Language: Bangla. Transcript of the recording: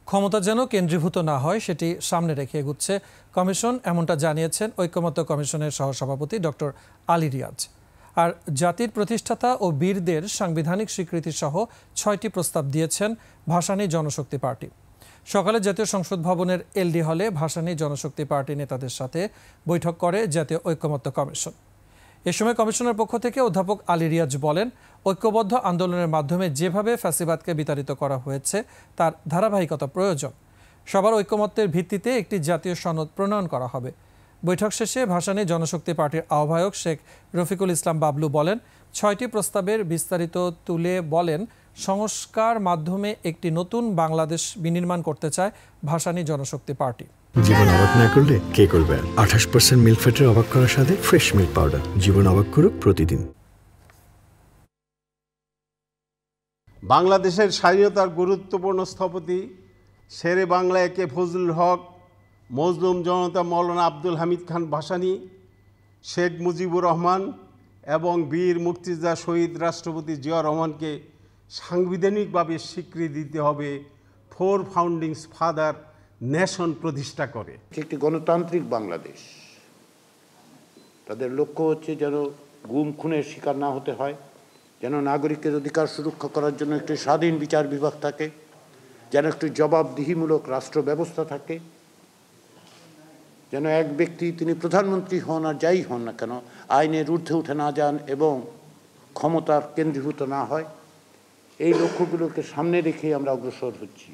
ক্ষমতা যেন কেন্দ্রীভূত না হয় সেটি সামনে রেখে এগুচ্ছে কমিশন, এমনটা জানিয়েছেন ঐকমত্য কমিশনের সহসভাপতি ডক্টর আলী রিয়াজ। আর জাতির প্রতিষ্ঠাতা ও বীরদের সাংবিধানিক স্বীকৃতি সহ ৬টি প্রস্তাব দিয়েছেন ভাসানী জনশক্তি পার্টি। সকালে জাতীয় সংসদ ভবনের এলডি হলে ভাসানী জনশক্তি পার্টি নেতাদের সাথে বৈঠক করে জাতীয় ঐকমত্য কমিশন। এ সময় কমিশনের পক্ষ থেকে অধ্যাপক আলী রিয়াজ বলেন, ঐক্যবদ্ধ আন্দোলনের মাধ্যমে যেভাবে ফ্যাসিবাদকে বিতাড়িত করা হয়েছে তার ধারাবাহিকতা প্রয়োজন। সবার ঐকমত্যের ভিত্তিতে একটি জাতীয় সনদ প্রণয়ন করা হবে। বৈঠক শেষে ভাসানী জনশক্তি পার্টির আহ্বায়ক শেখ রফিকুল ইসলাম বাবলু বলেন, ৬টি প্রস্তাবের বিস্তারিত তুলে বলেন, সংস্কার মাধ্যমে একটি নতুন বাংলাদেশ বিনির্মাণ করতে চায় ভাসানী জনশক্তি পার্টি। জীবন অবাক না করলে কে করবে? 28% মিল্ক ফ্যাটের অবাক করার সাথে ফ্রেশ মিল্ক পাউডার। জীবন অবাক করুক প্রতিদিন। বাংলাদেশের স্বাধীনতার গুরুত্বপূর্ণ স্থপতি শেরে বাংলা একে ফজলুল হক, মজলুম জনতা মৌলানা আব্দুল হামিদ খান ভাসানী, শেখ মুজিবুর রহমান এবং বীর মুক্তিযোদ্ধা শহীদ রাষ্ট্রপতি জিয়া রহমানকে সাংবিধানিকভাবে স্বীকৃতি দিতে হবে 4 ফাউন্ডিং ফাদার নেশন প্রতিষ্ঠা করে। একটি গণতান্ত্রিক বাংলাদেশ, তাদের লক্ষ্য হচ্ছে যেন গুম খুনের শিকার না হতে হয়, যেন নাগরিকের অধিকার সুরক্ষা করার জন্য একটি স্বাধীন বিচার বিভাগ থাকে, যেন একটি জবাবদিহিমূলক রাষ্ট্র ব্যবস্থা থাকে, যেন এক ব্যক্তি তিনি প্রধানমন্ত্রী হন আর যাই হন না কেন আইনের ঊর্ধ্বে উঠে না যান এবং ক্ষমতার কেন্দ্রীভূত না হয়। এই লক্ষ্যগুলোকে সামনে রেখেই আমরা অগ্রসর হচ্ছি।